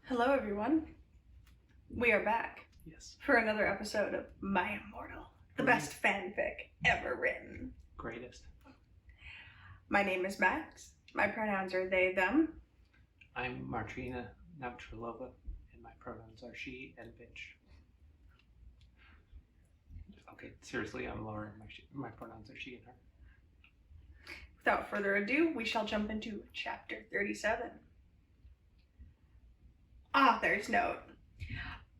Hello, everyone. We are back Yes. for another episode of My Immortal, the best fanfic ever written. Greatest. My name is Max. My pronouns are they, them. I'm Martina Navtrilova, and my pronouns are she and bitch. Okay, seriously, I'm Lauren. My pronouns are she and her. Without further ado, we shall jump into chapter 37. Author's note.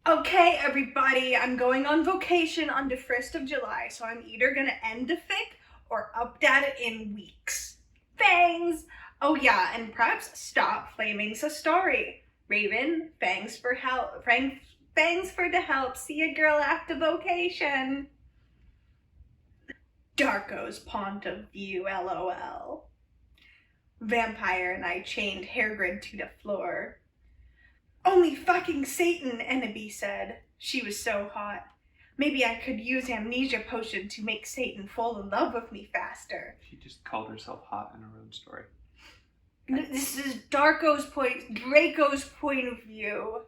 Okay, everybody, I'm going on vacation on the 1st of July, so I'm either gonna end the fic or update it in weeks. Thanks! Oh yeah, and perhaps stop flaming the story. Raven, thanks for help. Thanks for the help. See a girl after vacation. Darko's point of view, lol. Vampire and I chained Hairgrid to the floor. Only fucking Satan, Ennaby said. She was so hot. Maybe I could use amnesia potion to make Satan fall in love with me faster. She just called herself hot in her own story. This is Draco's point of view.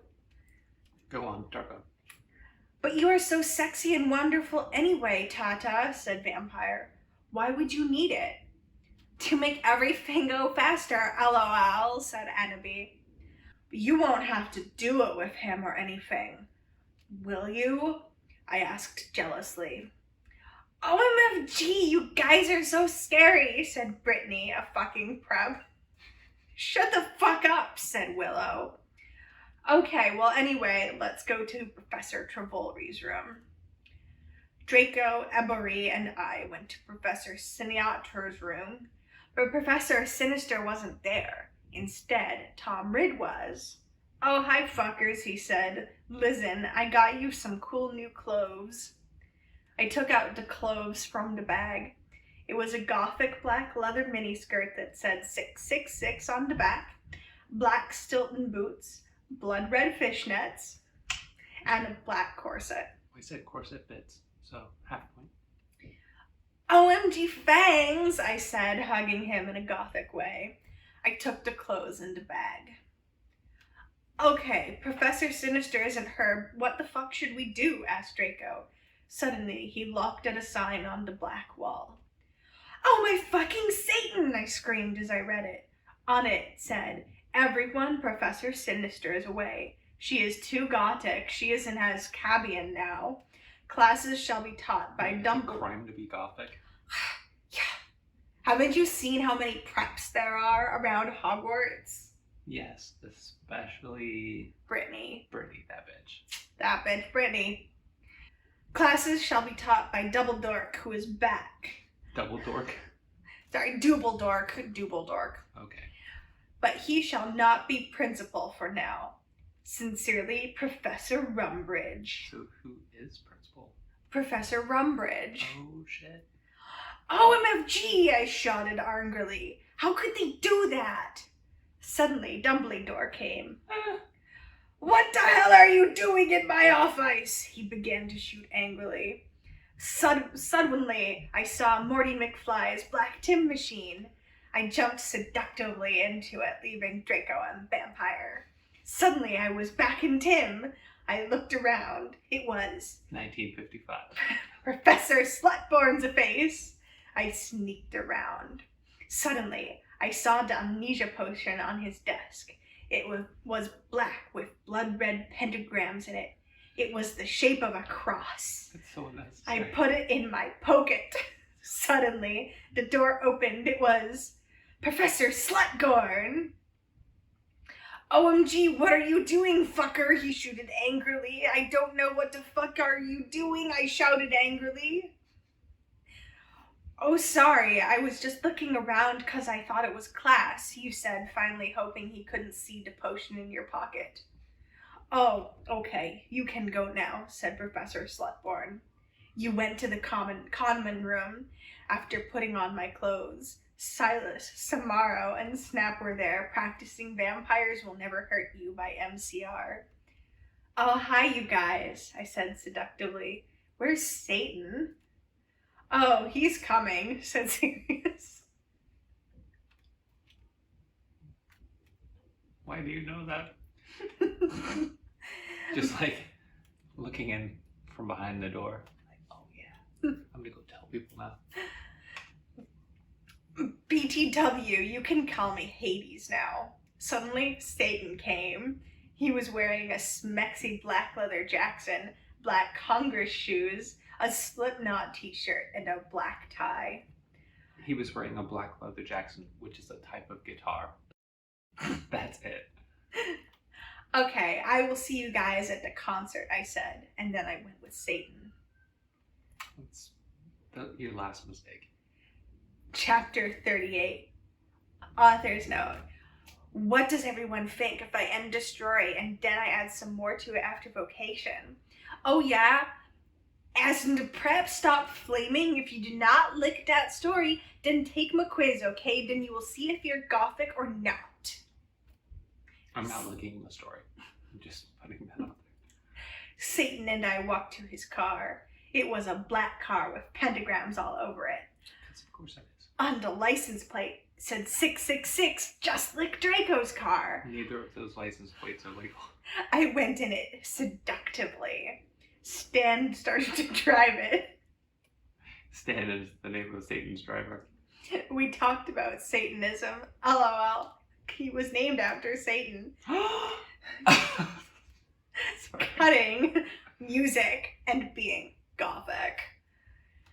Go on, Darko. But you are so sexy and wonderful anyway, Tata, said Vampire. Why would you need it? To make everything go faster, lol, said Ennaby. You won't have to do it with him or anything. Will you? I asked jealously. OMFG, you guys are so scary, said Brittany, a fucking prep. Shut the fuck up, said Willow. Okay, well anyway, let's go to Professor Travolri's room. Draco, Ebory, and I went to Professor Siniatra's room, but Professor Sinister wasn't there. Instead, Tom Ridd was. Oh, hi fuckers, he said. Listen, I got you some cool new clothes. I took out the clothes from the bag. It was a gothic black leather miniskirt that said 666 on the back, black Stilton boots, blood red fishnets, and a black corset. I said corset bits, so half a point. OMG fangs, I said, hugging him in a gothic way. I took the clothes in the bag. Okay, Professor Sinister isn't her. What the fuck should we do? Asked Draco. Suddenly, he looked at a sign on the black wall. Oh, my fucking Satan! I screamed as I read it. On it said, everyone, Professor Sinister is away. She is too gothic. She isn't as Cabian now. Classes shall be taught by Dumbledore. It's a crime to be gothic. Yeah. Haven't you seen how many preps there are around Hogwarts? Yes, especially Brittany. that bitch. That bitch, Brittany. Classes shall be taught by Dumbledore, who is back. Double dork? Sorry, Dubledork. Okay. But he shall not be principal for now. Sincerely, Professor Rumbridge. So who is principal? Professor Rumbridge. Oh, shit. OMFG, I shouted angrily. How could they do that? Suddenly, Dumbledore came. What the hell are you doing in my office? He began to shoot angrily. Suddenly, I saw Morty McFly's black Tim machine. I jumped seductively into it, leaving Draco and Vampire. Suddenly, I was back in Tim. I looked around. It was 1955. Professor Slutborn's face. I sneaked around. Suddenly, I saw the amnesia potion on his desk. It was black with blood red pentagrams in it. It was the shape of a cross. That's so unnecessary. I put it in my pocket. Suddenly, the door opened. It was Professor Slutgorn. OMG, what are you doing, fucker? He shouted angrily. I don't know what the fuck are you doing, I shouted angrily. Oh, sorry, I was just looking around because I thought it was class, you said, finally hoping he couldn't see the potion in your pocket. Oh, okay, you can go now, said Professor Slutborn. You went to the common room after putting on my clothes. Silas, Samaro, and Snap were there, practicing Vampires Will Never Hurt You by MCR. Oh, hi, you guys, I said seductively. Where's Satan? Oh, he's coming, said Sirius. Why do you know that? Just like looking in from behind the door. Like, oh yeah, I'm gonna go tell people now. BTW, you can call me Hades now. Suddenly, Satan came. He was wearing a smexy black leather Jackson, black Congress shoes, a Slipknot t-shirt, and a black tie. He was wearing a black leather Jackson, which is a type of guitar. That's it. Okay, I will see you guys at the concert, I said, and then I went with Satan. That's your last mistake. Chapter 38. Author's note. What does everyone think if I end destroy and then I add some more to it after vocation? Oh yeah? As in the prep, stop flaming. If you do not lick that story, then take my quiz, okay? Then you will see if you're gothic or not. I'm not looking at the story. I'm just putting that out there. Satan and I walked to his car. It was a black car with pentagrams all over it. Because of course it is. On the license plate said 666, just like Draco's car. Neither of those license plates are legal. I went in it seductively. Stan started to drive it. Stan is the name of Satan's driver. We talked about Satanism. LOL. He was named after Satan. Sorry. Cutting, music, and being gothic.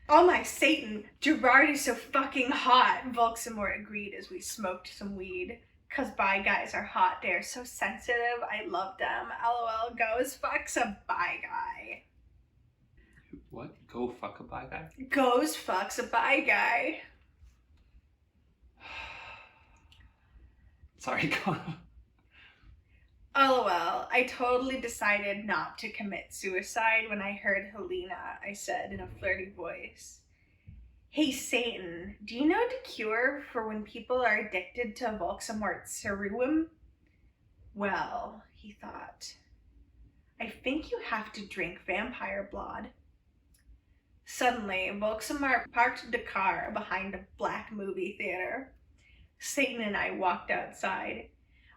Oh my Satan, Gerard is so fucking hot, Volksamort agreed as we smoked some weed. Cause bi guys are hot, they're so sensitive, I love them. LOL, goes fucks a bi guy. What? Go fuck a bi guy? Goes fucks a bi guy. Sorry, go on. LOL, I totally decided not to commit suicide when I heard Helena, I said in a flirty voice. Hey Satan, do you know the cure for when people are addicted to Volksamort Ceruum? Well, he thought, I think you have to drink vampire blood. Suddenly, Volksamort parked the car behind a black movie theater. Satan and I walked outside.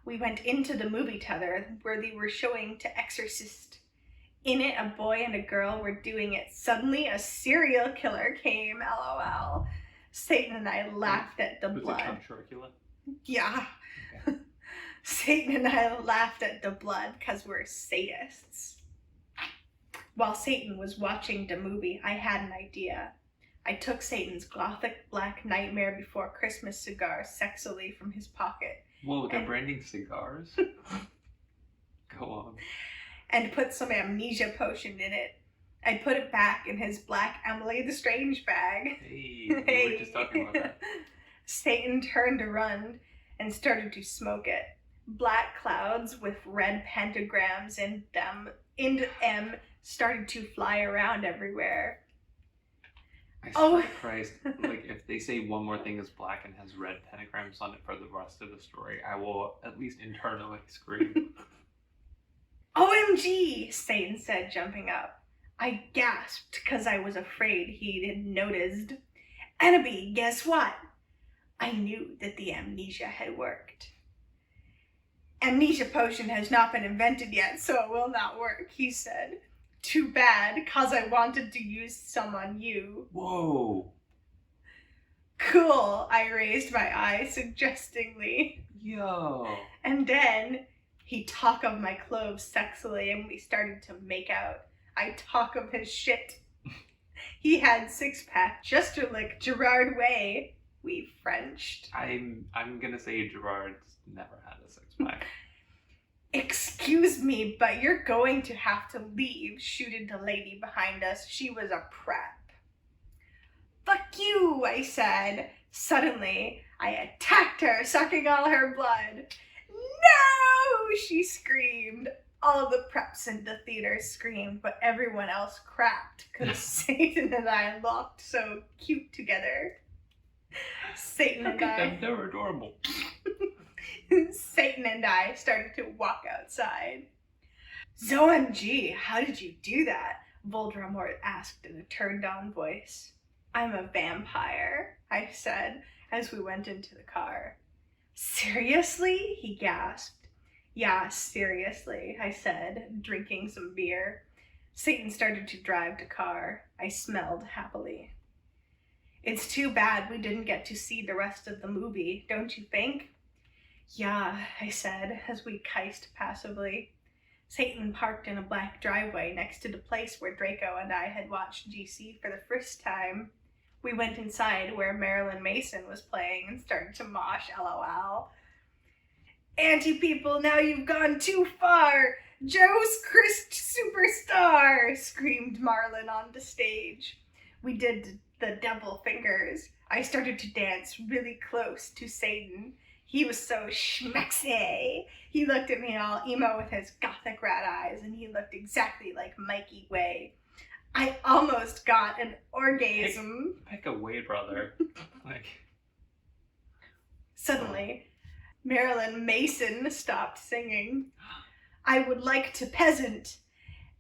We went into the movie theater where they were showing To Exorcist. In it, a boy and a girl were doing it. Suddenly, a serial killer came, LOL. Satan and I laughed at the blood. Was it Count Chocula? Yeah. Okay. Satan and I laughed at the blood because we're sadists. While Satan was watching the movie, I had an idea. I took Satan's gothic black Nightmare Before Christmas cigar sexily from his pocket. Whoa, they're branding cigars? Go on. And put some amnesia potion in it. I put it back in his black Emily the Strange bag. Hey, we were just talking about that. Satan turned around and started to smoke it. Black clouds with red pentagrams in them started to fly around everywhere. I swear to Christ, like if they say one more thing is black and has red pentagrams on it for the rest of the story, I will at least internally scream. OMG, Satan said, jumping up. I gasped because I was afraid he had noticed. Annabelle, guess what? I knew that the amnesia had worked. Amnesia potion has not been invented yet, so it will not work, he said. Too bad, cause I wanted to use some on you. Whoa. Cool, I raised my eye suggestingly. Yo. And then he talked of my clothes sexily and we started to make out. I talk of his shit. He had six-pack, just like Gerard Way. We Frenched. I'm gonna say Gerard's never had a six-pack. Excuse me, but you're going to have to leave, shooted the lady behind us. She was a prep. Fuck you, I said. Suddenly, I attacked her, sucking all her blood. No, she screamed. All the preps in the theater screamed, but everyone else cracked because Satan and I looked so cute together. Satan Look and at I... them, they're adorable. Satan and I started to walk outside. OMG, how did you do that? Voldemort asked in a turned-on voice. I'm a vampire, I said as we went into the car. Seriously? He gasped. Yeah, seriously, I said, drinking some beer. Satan started to drive the car. I smelled happily. It's too bad we didn't get to see the rest of the movie, don't you think? Yeah, I said, as we kiced passively. Satan parked in a black driveway next to the place where Draco and I had watched GC for the first time. We went inside where Marilyn Mason was playing and started to mosh, lol. Anti-people, now you've gone too far! Joe's Christ superstar! Screamed Marlon on the stage. We did the devil fingers. I started to dance really close to Satan. He was so schmexy. He looked at me all emo with his gothic rat eyes, and he looked exactly like Mikey Way. I almost got an orgasm. Pick a way, brother. Like. Suddenly, Marilyn Mason stopped singing. I would like to peasant.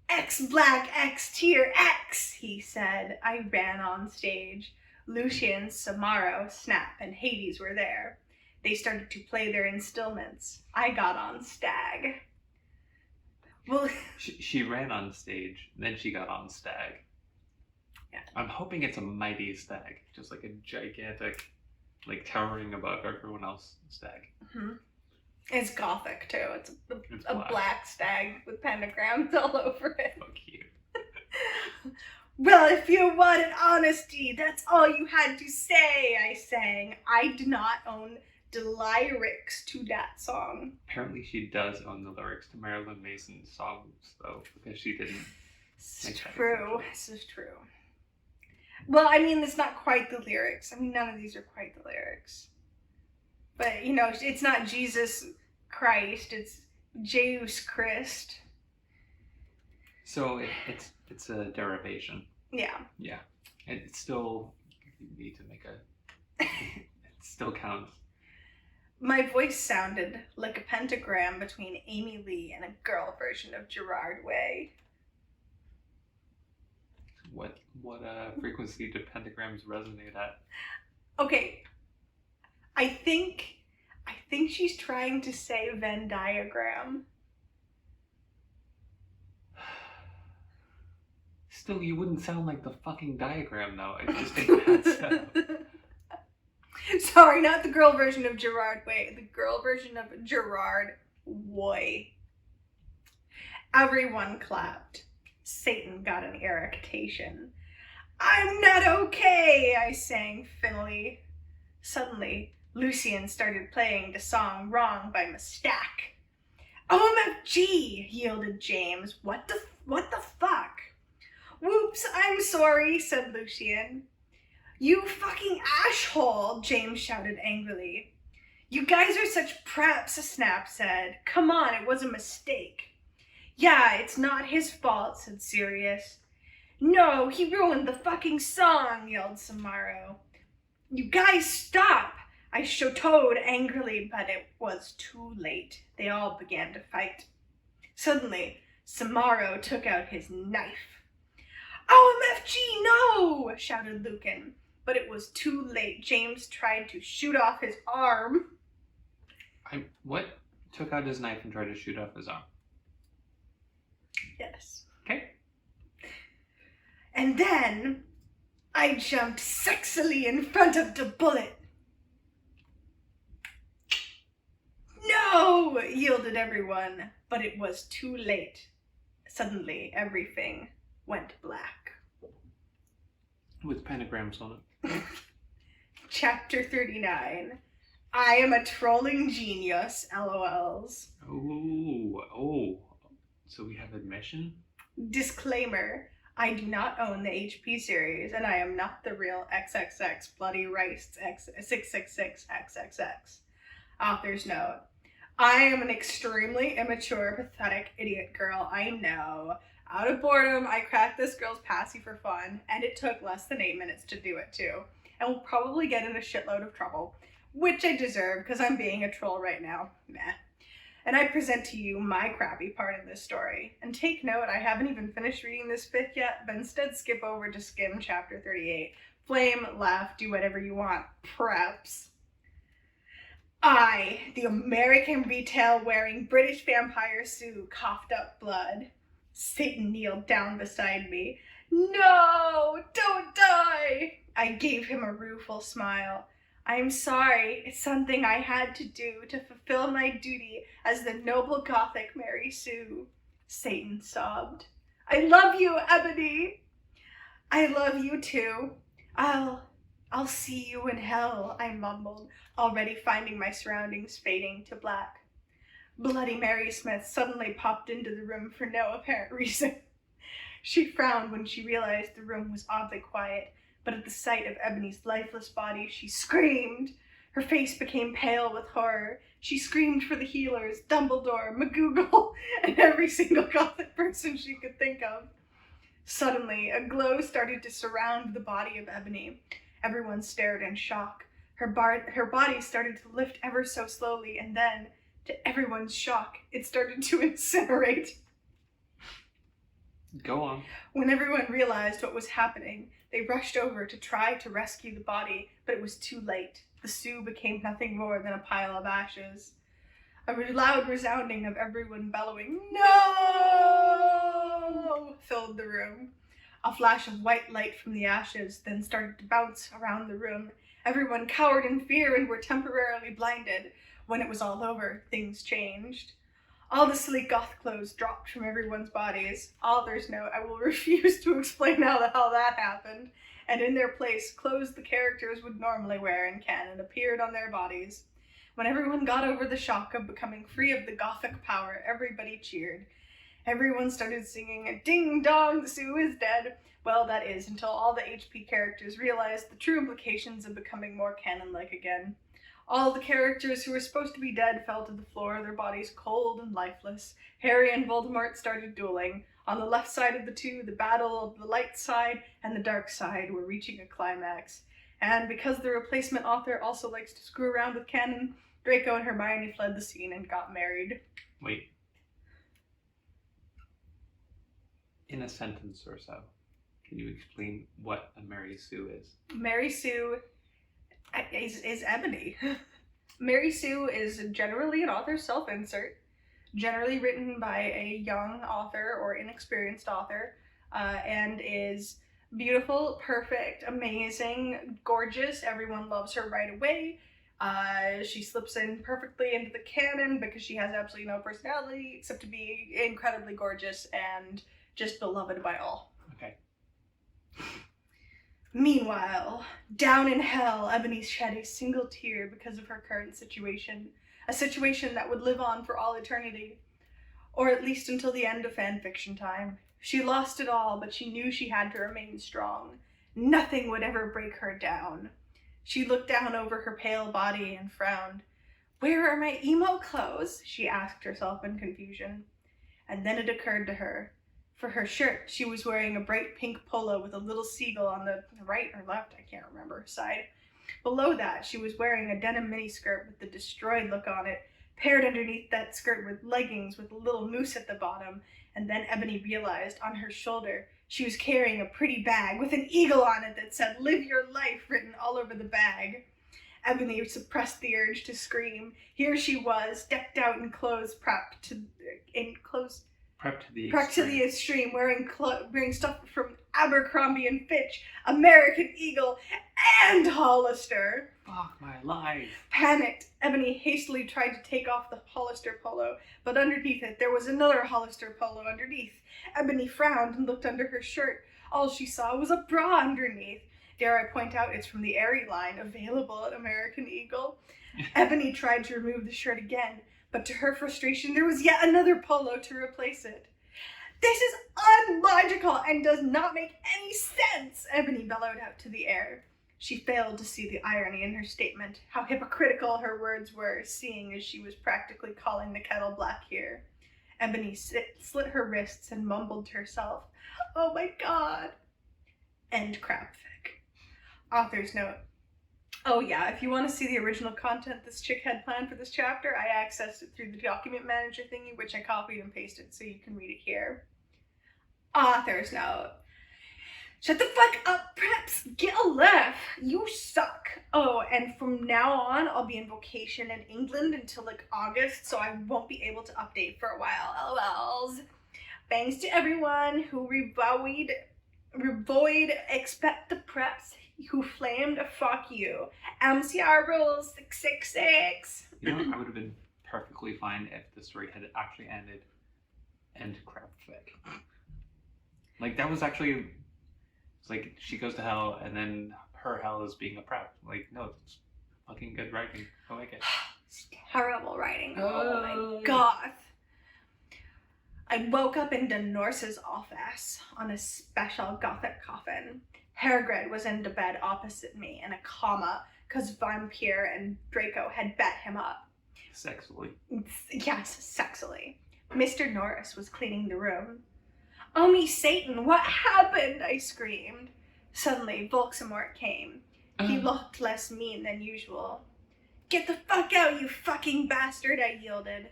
X black X tier X, he said. I ran on stage. Lucian, Samaro, Snap, and Hades were there. They started to play their instruments. I got on Stag. Well, she ran on stage, then she got on Stag. Yeah. I'm hoping it's a mighty stag, just like a gigantic, like towering above everyone else stag. Mm-hmm. It's gothic too. It's a black. black stag with pentagrams all over it. So cute. Well, if you wanted honesty, that's all you had to say, I sang. I did not own the lyrics to that song. Apparently she does own the lyrics to Marilyn Mason's songs, though, because she didn't. It's true. This is true. Well, I mean, it's not quite the lyrics. I mean, none of these are quite the lyrics. But, you know, it's not Jesus Christ, it's Jeus Christ. So it's a derivation. Yeah. Yeah. And it's still, you need to make a, it still counts. My voice sounded like a pentagram between Amy Lee and a girl version of Gerard Way. What frequency do pentagrams resonate at? Okay. I think she's trying to say Venn diagram. Still, you wouldn't sound like the fucking diagram, though. It just ain't that. Sorry, not the girl version of Gerard Way. The girl version of Gerard Way. Everyone clapped. Satan got an erection. I'm not okay, I sang finnily. Suddenly, Lucian started playing the song Wrong by Mistake. OMFG, yielded James. What the fuck? Whoops, I'm sorry, said Lucian. You fucking asshole, James shouted angrily. You guys are such preps, Snap said. Come on, it was a mistake. Yeah, it's not his fault, said Sirius. No, he ruined the fucking song, yelled Samaro. You guys stop! I shouted angrily, but it was too late. They all began to fight. Suddenly, Samaro took out his knife. OMFG, no! Shouted Lucan. But it was too late. James tried to shoot off his arm. What? Took out his knife and tried to shoot off his arm? Yes. Okay. And then I jumped sexily in front of the bullet. No! Yielded everyone. But it was too late. Suddenly, everything went black. With pentagrams on it. Chapter 39. I am a trolling genius, LOLs. Oh. So we have admission? Disclaimer. I do not own the HP series, and I am not the real XXX Bloody Rice X666XXX. Author's note. I am an extremely immature, pathetic idiot girl, I know. Out of boredom, I cracked this girl's passy for fun, and it took less than 8 minutes to do it too. And will probably get in a shitload of trouble, which I deserve because I'm being a troll right now. Meh. And I present to you my crappy part in this story. And take note, I haven't even finished reading this fifth yet, but instead skip over to skim chapter 38. Flame, laugh, do whatever you want. Preps. I, the American retail-wearing British vampire Sue, coughed up blood. Satan kneeled down beside me. No, don't die! I gave him a rueful smile. I am sorry, it's something I had to do to fulfill my duty as the noble Gothic Mary Sue. Satan sobbed. I love you, Ebony! I love you too. I'll see you in hell, I mumbled, already finding my surroundings fading to black. Bloody Mary Smith suddenly popped into the room for no apparent reason. She frowned when she realized the room was oddly quiet, but at the sight of Ebony's lifeless body, she screamed. Her face became pale with horror. She screamed for the healers, Dumbledore, McGoogle, and every single Gothic person she could think of. Suddenly, a glow started to surround the body of Ebony. Everyone stared in shock. Her body started to lift ever so slowly, and then, to everyone's shock, it started to incinerate. Go on. When everyone realized what was happening, they rushed over to try to rescue the body, but it was too late. The Sioux became nothing more than a pile of ashes. A loud resounding of everyone bellowing, "No!" filled the room. A flash of white light from the ashes then started to bounce around the room. Everyone cowered in fear and were temporarily blinded. When it was all over, things changed. All the sleek goth clothes dropped from everyone's bodies. Author's note, I will refuse to explain how the hell that happened. And in their place, clothes the characters would normally wear in canon appeared on their bodies. When everyone got over the shock of becoming free of the Gothic power, everybody cheered. Everyone started singing, "Ding dong, the Sioux is dead." Well, that is, until all the HP characters realized the true implications of becoming more canon-like again. All the characters who were supposed to be dead fell to the floor, their bodies cold and lifeless. Harry and Voldemort started dueling. On the left side of the two, the battle of the light side and the dark side were reaching a climax. And because the replacement author also likes to screw around with canon, Draco and Hermione fled the scene and got married. Wait. In a sentence or so, can you explain what a Mary Sue is? Mary Sue is Ebony. Mary Sue is generally an author's self-insert, generally written by a young author or inexperienced author, and is beautiful, perfect, amazing, gorgeous. Everyone loves her right away. She slips in perfectly into the canon because she has absolutely no personality except to be incredibly gorgeous and just beloved by all. Okay. Meanwhile, down in hell, Ebony shed a single tear because of her current situation, a situation that would live on for all eternity, or at least until the end of fanfiction time. She lost it all, but she knew she had to remain strong. Nothing would ever break her down. She looked down over her pale body and frowned. "Where are my emo clothes?" she asked herself in confusion. And then it occurred to her. For her shirt, she was wearing a bright pink polo with a little seagull on the right or left, I can't remember, side. Below that, she was wearing a denim miniskirt with the destroyed look on it, paired underneath that skirt with leggings with a little moose at the bottom. And then Ebony realized on her shoulder she was carrying a pretty bag with an eagle on it that said "Live Your Life" written all over the bag. Ebony suppressed the urge to scream. Here she was, decked out in clothes prepped to the extreme, wearing stuff from Abercrombie and Fitch, American Eagle, and Hollister. Fuck my life. Panicked, Ebony hastily tried to take off the Hollister polo, but underneath it there was another Hollister polo underneath. Ebony frowned and looked under her shirt. All she saw was a bra underneath. Dare I point out it's from the Aerie line, available at American Eagle. Ebony tried to remove the shirt again, but to her frustration there was yet another polo to replace it. "This is unlogical and does not make any sense," Ebony bellowed out to the air. She failed to see the irony in her statement, how hypocritical her words were, seeing as she was practically calling the kettle black here. Ebony slit her wrists and mumbled to herself, "Oh my god." End crapfic. Author's note. Oh yeah, if you want to see the original content this chick had planned for this chapter, I accessed it through the document manager thingy, which I copied and pasted so you can read it here. Author's note. Shut the fuck up, Preps! Get a life! You suck! Oh, and from now on, I'll be in vacation in England until like August, so I won't be able to update for a while. LOLs. Thanks to everyone who revoid expect the Preps who flamed fuck you. MCR rules 666. You know, I would have been perfectly fine if the story had actually ended and crap fic. Like, that was actually, it's like she goes to hell and then her hell is being a prep. Like, no, it's fucking good writing. I like it. It's terrible writing. Oh my god. I woke up in the nurse's office on a special gothic coffin. Hergred was in the bed opposite me in a coma because Vampire and Draco had bet him up. Sexily. Yes, sexily. Mr. Norris was cleaning the room. Oh me Satan, what happened? I screamed. Suddenly, Volxamort came. He looked less mean than usual. Get the fuck out, you fucking bastard, I yielded.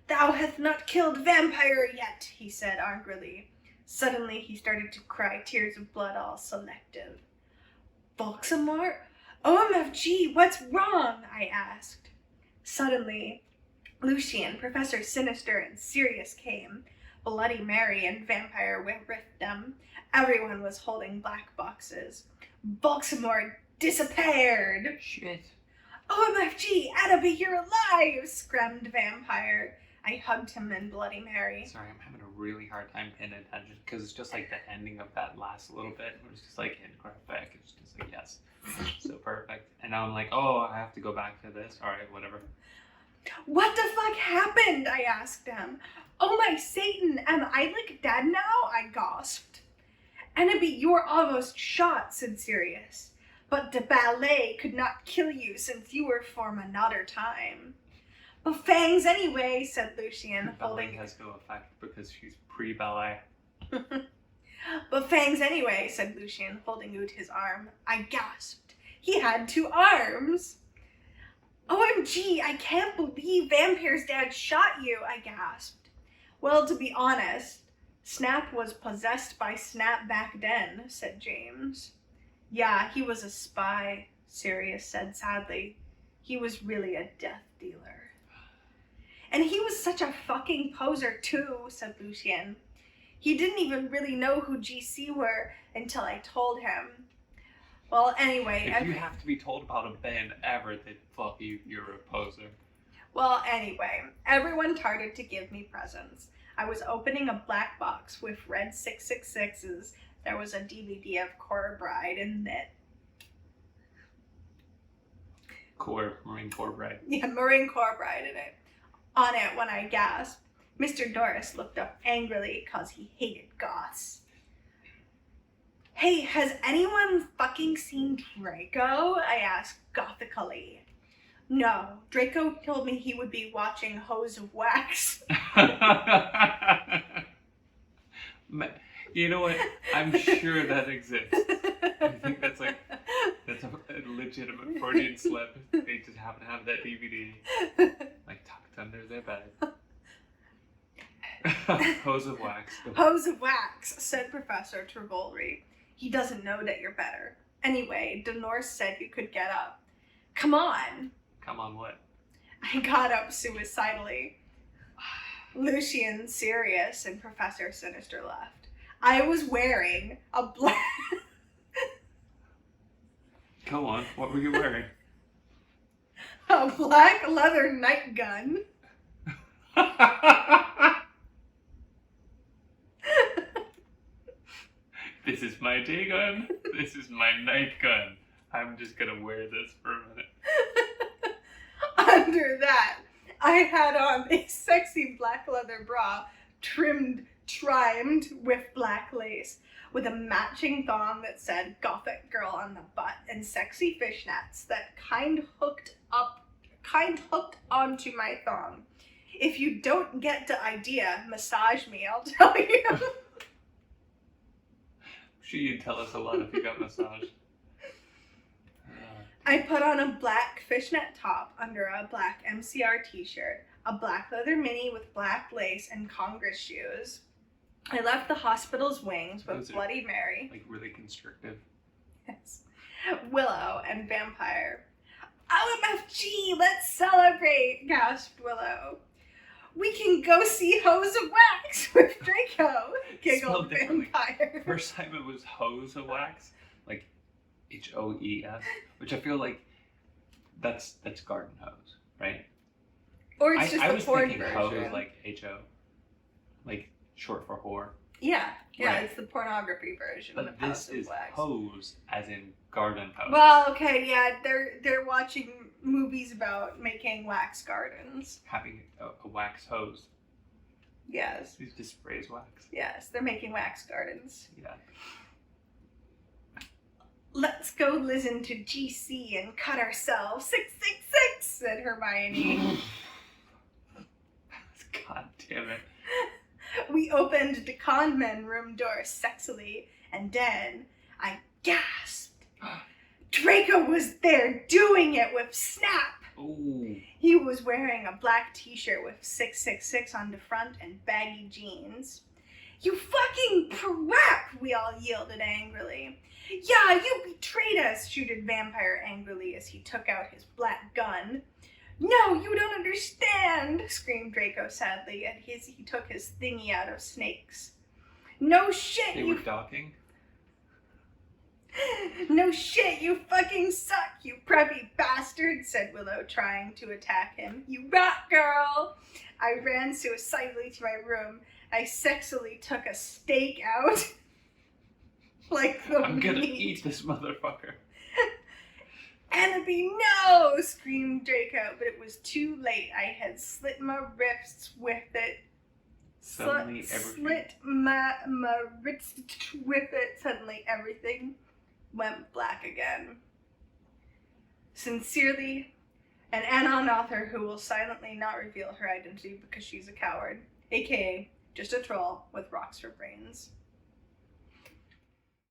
Thou hast not killed Vampire yet, he said angrily. Suddenly he started to cry tears of blood all selective. Volxamort? OMFG, what's wrong? I asked. Suddenly, Lucian, Professor Sinister, and Sirius came. Bloody Mary and Vampire went with them. Everyone was holding black boxes. Volxamort disappeared! Shit. OMFG, Annabelle, you're alive! Screamed Vampire. I hugged him and Bloody Mary. Sorry, I'm having a really hard time paying attention because it's just like the ending of that last little bit where it's just like in graphic. It's just like, yes, so perfect. And now I'm like, oh, I have to go back to this. All right, whatever. What the fuck happened? I asked him. Oh my Satan, am I like dead now? I gasped. Annabelle, you were almost shot, said Sirius. But the ballet could not kill you since you were from another time. But fangs anyway, said Lucian, Ballet has no effect because she's pre-ballet. But fangs anyway, said Lucian, holding out his arm. I gasped. He had 2 arms. OMG, I can't believe Vampire's dad shot you, I gasped. Well, to be honest, Snap was possessed by Snap back then, said James. Yeah, he was a spy, Sirius said sadly. He was really a death dealer. And he was such a fucking poser too, said Lucian. He didn't even really know who GC were until I told him. Well, anyway... If you have to be told about a band ever that fuck you, you're a poser. Well, anyway, everyone started to give me presents. I was opening a black box with red 666s. There was a DVD of Core Bride in it. Marine Corps Bride. Yeah, Marine Corps Bride in it. On it when I gasped. Mr. Norris looked up angrily because he hated goths. Hey, has anyone fucking seen Draco? I asked gothically. No, Draco told me he would be watching Hose of Wax. You know what? I'm sure that exists. I think that's a legitimate Freudian slip. They just happen to have that DVD like tucked under their bed. Hose of Wax. Hose of Wax, said Professor Trevolry. He doesn't know that you're better. Anyway, Norris said you could get up. Come on. Come on, what? I got up suicidally. Lucian, Sirius, and Professor Sinister left. I was wearing a black... Go on, what were you wearing? A black leather night gun. This is my day gun. This is my night gun. I'm just gonna wear this for a minute. Under that, I had on a sexy black leather bra trimmed with black lace, with a matching thong that said Gothic Girl on the butt and sexy fishnets that kind hooked onto my thong. If you don't get the idea, massage me, I'll tell you. I'm sure you'd tell us a lot if you got massaged. I put on a black fishnet top under a black MCR t-shirt, a black leather mini with black lace and Congress shoes. I left the hospital's wings with Those are- Bloody Mary. Like really constrictive. Yes. Willow and Vampire. OMFG, let's celebrate, gasped Willow. We can go see Hose of Wax with Draco, giggled Spelled differently. Vampire. First time it was hose of wax, like HOES, which I feel like that's garden hose, right? Or it's just I the was porn thinking version. hose like HO, like short for whore. Yeah, Right. it's the pornography version But of this House of is Wax. hose, as in garden hose. Well, okay, yeah, they're watching movies about making wax gardens. Having a wax hose. Yes, It just sprays wax. yes, they're making wax gardens. Yeah. Let's go listen to GC and cut ourselves. 666, said Hermione. God damn it. We opened the con men room door sexily, and then I gasped. Draco was there doing it with Snap. Ooh. He was wearing a black t-shirt with 666 on the front and baggy jeans. You fucking prep, we all yielded angrily. Yeah, you betrayed us, shooted Vampire angrily as he took out his black gun. No, you don't understand, screamed Draco sadly, and he took his thingy out of Snake's. No shit, They you were docking? No shit, you fucking suck, you preppy bastard, said Willow, trying to attack him. You rat girl! I ran suicidally to my room. I sexily took a steak out. Like the I'm gonna meat. eat this motherfucker. Annabelle, no! Screamed Draco, but it was too late. I had slit my wrists with it. Suddenly everything. Slit my wrists with it. Suddenly everything went black again. Sincerely, an anon author who will silently not reveal her identity because she's a coward, aka just a troll with rocks for brains.